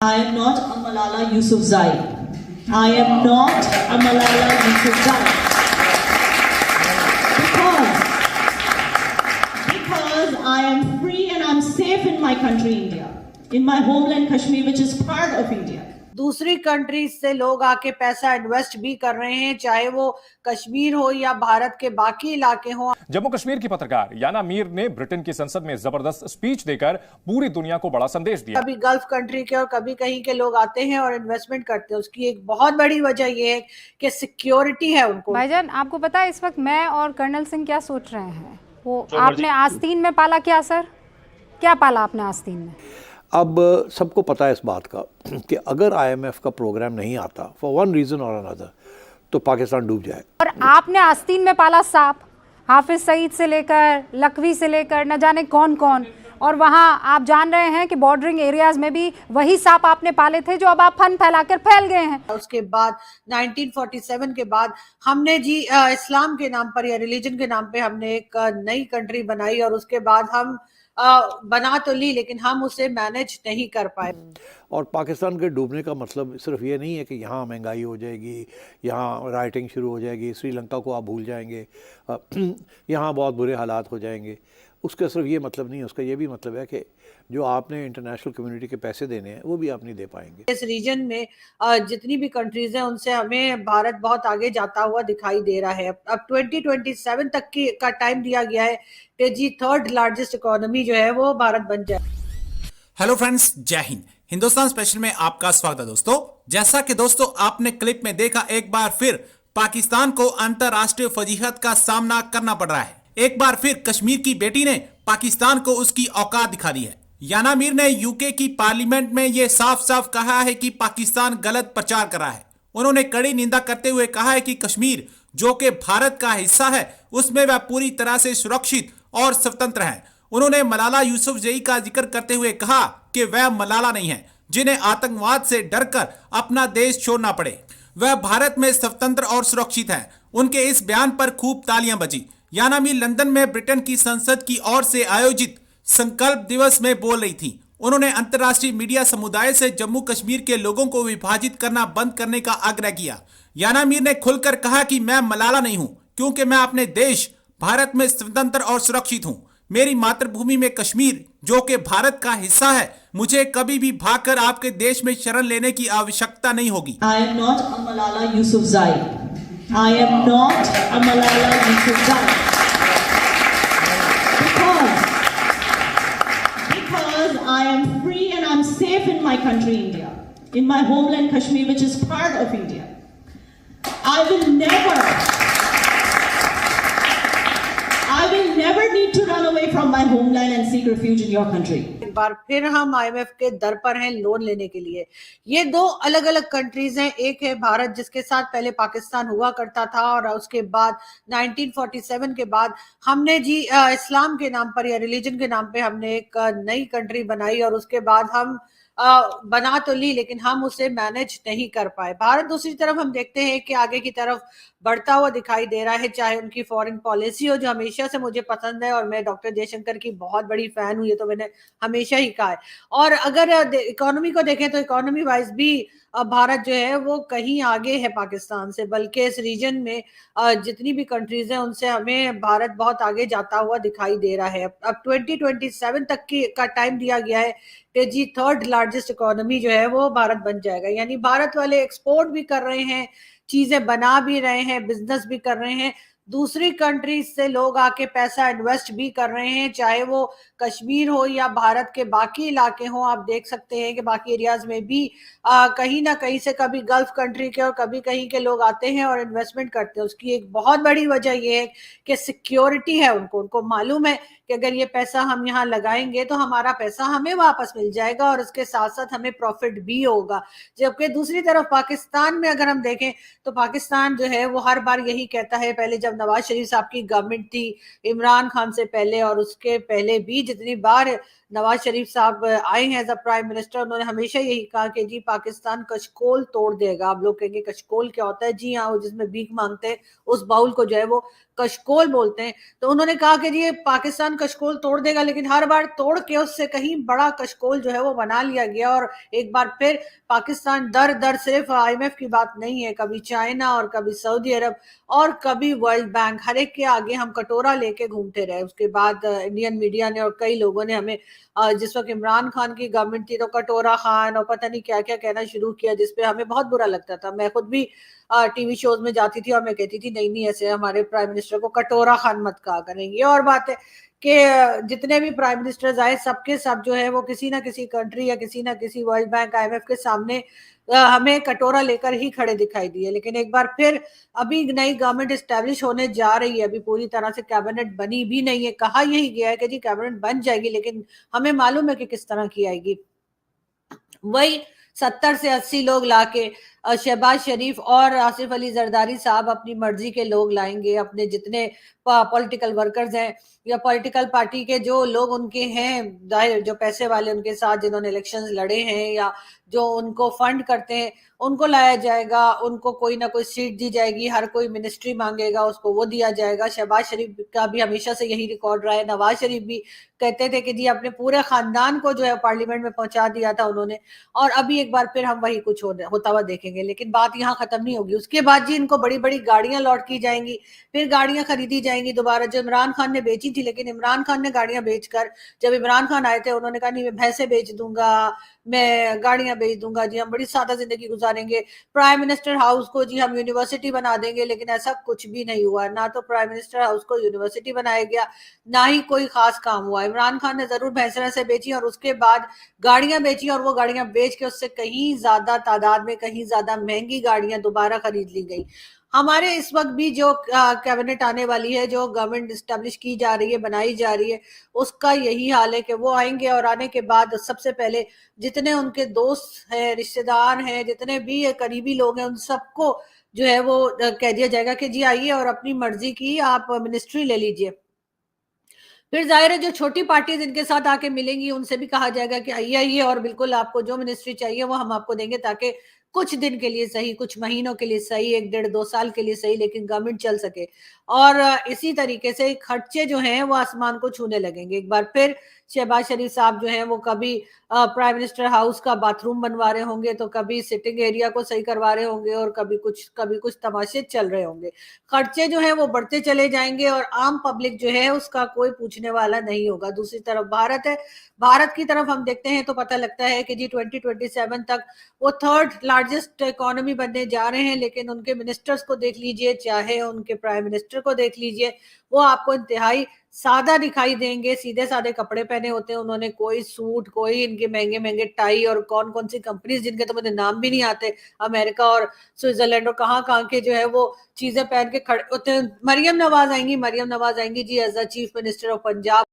I am not a Malala Yousafzai. I am not a Malala Yousafzai. Because I am free and I'm safe in my country, India. In my homeland Kashmir, which is part of India. दूसरी countries से लोग आके पैसा invest भी कर रहे हैं, चाहे वो कश्मीर हो या भारत के बाकी इलाके हो। जम्मू कश्मीर की पत्रकार याना मीर ने ब्रिटेन की संसद में जबरदस्त स्पीच देकर पूरी दुनिया को बड़ा संदेश दिया। कभी गल्फ कंट्री के और कभी कहीं के लोग आते हैं और इन्वेस्टमेंट करते हैं, उसकी एक बहुत बड़ी वजह ये है कि सिक्योरिटी है उनको। भाईजान, आपको पता है इस वक्त मैं और कर्नल सिंह क्या सोच रहे हैं? वो आपने आस्तीन में पाला क्या सर? क्या पाला आपने आस्तीन में? अब सबको पता है इस बात का कि अगर आईएमएफ का प्रोग्राम नहीं आता फॉर वन रीज़न और अनदर तो पाकिस्तान डूब जाए। और आपने आस्तीन में पाला सांप, हाफिज सईद से लेकर लखवी से लेकर न जाने कौन कौन, और वहाँ आप जान रहे हैं कि बॉर्डरिंग एरियाज में भी वही सांप आपने पाले थे जो अब आप फन फैलाकर फैल गए हैं। उसके बाद 1947 के बाद हमने जी इस्लाम के नाम पर या रिलीजन के नाम पे हमने एक नई कंट्री बनाई और उसके बाद हम बना तो ली लेकिन हम उसे मैनेज नहीं कर पाए। और पाकिस्तान के डूबने का मतलब सिर्फ ये नहीं है कि यहाँ महंगाई हो जाएगी, यहाँ राइटिंग शुरू हो जाएगी, श्रीलंका को आप भूल जाएंगे, यहाँ बहुत बुरे हालात हो जाएंगे। उसका सिर्फ ये मतलब नहीं है, उसका ये भी मतलब है कि जो आपने इंटरनेशनल कम्युनिटी के पैसे देने हैं वो भी आप नहीं दे पाएंगे। इस रीजन में जितनी भी कंट्रीज हैं उनसे हमें भारत बहुत आगे जाता हुआ दिखाई दे रहा है। अब 2027 तक का टाइम दिया गया है कि जी थर्ड लार्जेस्ट इकोनॉमी जो है वो भारत बन जाए। हेलो फ्रेंड्स, जय हिंद। हिंदुस्तान स्पेशल में आपका स्वागत है दोस्तों। जैसा कि दोस्तों आपने क्लिप में देखा, एक बार फिर पाकिस्तान को अंतरराष्ट्रीय फजीहत का सामना करना पड़ रहा है। एक बार फिर कश्मीर की बेटी ने पाकिस्तान को उसकी औकात दिखा दी है। याना मीर ने यूके की पार्लियामेंट में यह साफ साफ कहा है कि पाकिस्तान गलत प्रचार कर रहा है। उन्होंने कड़ी निंदा करते हुए कहा है कि कश्मीर जो कि भारत का हिस्सा है उसमें वह पूरी तरह से सुरक्षित और स्वतंत्र है। उन्होंने मलाला यूसुफजई का जिक्र करते हुए कहा कि वह मलाला नहीं है जिन्हें आतंकवाद से डरकर अपना देश छोड़ना पड़े, वह भारत में स्वतंत्र और सुरक्षित है। उनके इस बयान पर खूब तालियां बजी। याना मीर लंदन में ब्रिटेन की संसद की ओर से आयोजित संकल्प दिवस में बोल रही थी। उन्होंने अंतर्राष्ट्रीय मीडिया समुदाय से जम्मू कश्मीर के लोगों को विभाजित करना बंद करने का आग्रह किया। याना मीर ने खुलकर कहा कि मैं मलाला नहीं हूं क्योंकि मैं अपने देश भारत में स्वतंत्र और सुरक्षित हूं। मेरी मातृभूमि में कश्मीर जो कि भारत का हिस्सा है, मुझे कभी भी भागकर आपके देश में शरण लेने की आवश्यकता नहीं होगी। I am not a Malala Yousafzai. I am not a Malala Yousafzai. Because I am free and I'm safe in my country, India. In my homeland Kashmir, which is part of India. I will never need to run away from my homeland and seek refuge in your country. एक बार फिर हम IMF के दर पर हैं loan लेने के लिए। ये दो अलग अलग कंट्रीज हैं। एक है भारत जिसके साथ पहले पाकिस्तान हुआ करता था और उसके बाद 1947 के बाद हमने जी इस्लाम के नाम पर या रिलीजन के नाम पे हमने एक नई कंट्री बनाई और उसके बाद हम बना तो ली लेकिन हम उसे मैनेज नहीं कर पाए। भारत दूसरी तरफ हम देखते हैं कि आगे की तरफ बढ़ता हुआ दिखाई दे रहा है, चाहे उनकी फॉरेन पॉलिसी हो जो हमेशा से मुझे पसंद है और मैं डॉक्टर जयशंकर की बहुत बड़ी फैन हूँ, ये तो मैंने हमेशा ही कहा है। और अगर इकोनॉमी को देखें तो इकोनॉमी वाइज भी भारत जो है वो कहीं आगे है पाकिस्तान से, बल्कि इस रीजन में जितनी भी कंट्रीज हैं उनसे हमें भारत बहुत आगे जाता हुआ दिखाई दे रहा है। अब 2027 तक का टाइम दिया गया है कि जी थर्ड लार्जेस्ट इकोनॉमी जो है वो भारत बन जाएगा। यानी भारत वाले एक्सपोर्ट भी कर रहे हैं, चीजें बना भी रहे हैं, बिजनेस भी कर रहे हैं, दूसरी कंट्रीज से लोग आके पैसा इन्वेस्ट भी कर रहे हैं, चाहे वो कश्मीर हो या भारत के बाकी इलाके हो। आप देख सकते हैं कि बाकी एरियाज में भी कहीं ना कहीं से कभी गल्फ कंट्री के और कभी कहीं के लोग आते हैं और इन्वेस्टमेंट करते हैं। उसकी एक बहुत बड़ी वजह ये है कि सिक्योरिटी है उनको मालूम है कि अगर ये पैसा हम यहाँ लगाएंगे तो हमारा पैसा हमें वापस मिल जाएगा और उसके साथ साथ हमें प्रॉफिट भी होगा। जबकि दूसरी तरफ पाकिस्तान में अगर हम देखें तो पाकिस्तान जो है वो हर बार यही कहता है, पहले जब नवाज शरीफ साहब की गवर्नमेंट थी, इमरान खान से पहले और उसके पहले भी जितनी बार नवाज शरीफ साहब आए हैं एज अ प्राइम मिनिस्टर, उन्होंने हमेशा यही कहा कि जी पाकिस्तान कशकोल तोड़ देगा। आप लोग कहेंगे कशकोल क्या होता है? जी हाँ, वो जिसमें भीख मांगते हैं उस बाउल को जो है वो कशकोल बोलते हैं, तो उन्होंने कहा कि जी ये पाकिस्तान कशकोल तोड़ देगा, लेकिन हर बार तोड़ के उससे कहीं बड़ा कशकोल जो है वो बना लिया गया। और एक बार फिर पाकिस्तान दर दर सिर्फ IMF की बात नहीं है, कभी चाइना और कभी सऊदी अरब और कभी वर्ल्ड बैंक, हर एक के आगे हम कटोरा लेके घूमते रहे। उसके बाद इंडियन मीडिया ने और कई लोगों ने हमें जिस वक्त इमरान खान की गवर्नमेंट थी तो कटोरा खान और पता नहीं क्या क्या कहना शुरू किया, जिसपे हमें बहुत बुरा लगता था। मैं खुद भी टीवी शोज में जाती थी और मैं कहती थी नहीं नहीं ऐसे हमारे प्राइम मिनिस्टर को कटोरा खान मत कहा करेंगे। और बात है कि जितने भी प्राइम मिनिस्टर्स आए सबके सब जो है वो किसी ना किसी कंट्री या किसी ना किसी वर्ल्ड बैंक IMF के सामने हमें कटोरा लेकर ही खड़े दिखाई दिए। लेकिन एक बार फिर अभी नई गवर्नमेंट एस्टेब्लिश होने जा रही है, अभी पूरी तरह से कैबिनेट बनी भी नहीं है। कहा यही गया है कि जी कैबिनेट बन जाएगी, लेकिन हमें मालूम है कि किस तरह की आएगी। वही 70 से 80 लोग लाके शहबाज शरीफ और आसिफ अली जरदारी साहब अपनी मर्जी के लोग लाएंगे, अपने जितने पॉलिटिकल वर्कर्स हैं या पॉलिटिकल पार्टी के जो लोग उनके हैं, जो पैसे वाले उनके साथ जिन्होंने इलेक्शंस लड़े हैं या जो उनको फंड करते हैं, उनको लाया जाएगा। उनको कोई ना कोई सीट दी जाएगी, हर कोई मिनिस्ट्री मांगेगा उसको वो दिया जाएगा। शहबाज शरीफ का भी हमेशा से यही रिकॉर्ड रहा है। नवाज शरीफ भी कहते थे कि जी अपने पूरे खानदान को जो है पार्लियामेंट में पहुंचा दिया था उन्होंने, और अभी एक बार फिर हम वही कुछ होता हुआ देखेंगे। लेकिन बात यहाँ खत्म नहीं होगी। उसके बाद जी इनको बड़ी बड़ी गाड़ियां लॉट की जाएंगी, फिर गाड़ियां खरीदी जाएंगी दोबारा, जो इमरान खान ने बेची थी। लेकिन इमरान खान ने गाड़ियां बेचकर, जब इमरान खान आए थे उन्होंने कहा नहीं मैं भैंसे बेच दूंगा, मैं गाड़ियां बेच दूंगा, जी हम बड़ी सादा जिंदगी गुजारेंगे, प्राइम मिनिस्टर हाउस को जी हम यूनिवर्सिटी बना देंगे। लेकिन ऐसा कुछ भी नहीं हुआ, ना तो प्राइम मिनिस्टर हाउस को यूनिवर्सिटी बनाया गया, ना ही कोई खास काम हुआ। इमरान खान ने जरूर भैंसे से बेची और उसके बाद गाड़ियां बेची, और वो गाड़ियां बेच के उससे कहीं ज्यादा तादाद में कहीं ज्यादा महंगी गाड़ियां दोबारा खरीद ली गई। हमारे इस वक्त भी जो कैबिनेट आने वाली है, जो गवर्नमेंट स्टैब्लिश की जा रही है, बनाई जा रही है, उसका यही हाल है कि वो आएंगे और आने के बाद सबसे पहले जितने उनके दोस्त हैं, रिश्तेदार हैं, जितने भी करीबी लोग हैं, उन सबको जो है वो कह दिया जाएगा कि जी आइए और अपनी मर्जी की आप मिनिस्ट्री ले लीजिए। फिर जाहिर है जो छोटी पार्टी जिनके साथ आके मिलेंगी उनसे भी कहा जाएगा कि आइए आइए और बिल्कुल आपको जो मिनिस्ट्री चाहिए वो हम आपको देंगे, ताकि कुछ दिन के लिए सही, कुछ महीनों के लिए सही, 1-1.5-2 साल के लिए सही, लेकिन गवर्नमेंट चल सके। और इसी तरीके से खर्चे जो हैं वो आसमान को छूने लगेंगे। एक बार फिर शहबाज शरीफ साहब जो हैं वो कभी प्राइम मिनिस्टर हाउस का बाथरूम बनवा रहे होंगे, तो कभी सिटिंग एरिया को सही करवा रहे होंगे, और कभी कुछ तमाशे चल रहे होंगे। खर्चे जो है वो बढ़ते चले जाएंगे और आम पब्लिक जो है उसका कोई पूछने वाला नहीं होगा। दूसरी तरफ भारत है, भारत की तरफ हम देखते हैं तो पता लगता है कि जी 2027 तक वो 3rd लार्जेस्ट इकोनॉमी बनने जा रहे हैं। लेकिन उनके मिनिस्टर्स को देख लीजिए, चाहे उनके प्राइम मिनिस्टर को देख लीजिए, वो आपको इंतहाई सादा दिखाई देंगे, सीधे साधे कपड़े पहने होते हैं उन्होंने, कोई सूट, कोई इनके महंगे महंगे टाई, और कौन कौन सी कंपनीज जिनके तो मुझे नाम भी नहीं आते, अमेरिका और स्विट्जरलैंड और कहाँ कहाँ के जो है वो चीजें पहन के खड़े होते हैं। मरियम नवाज आएंगी जी as a chief minister of Punjab.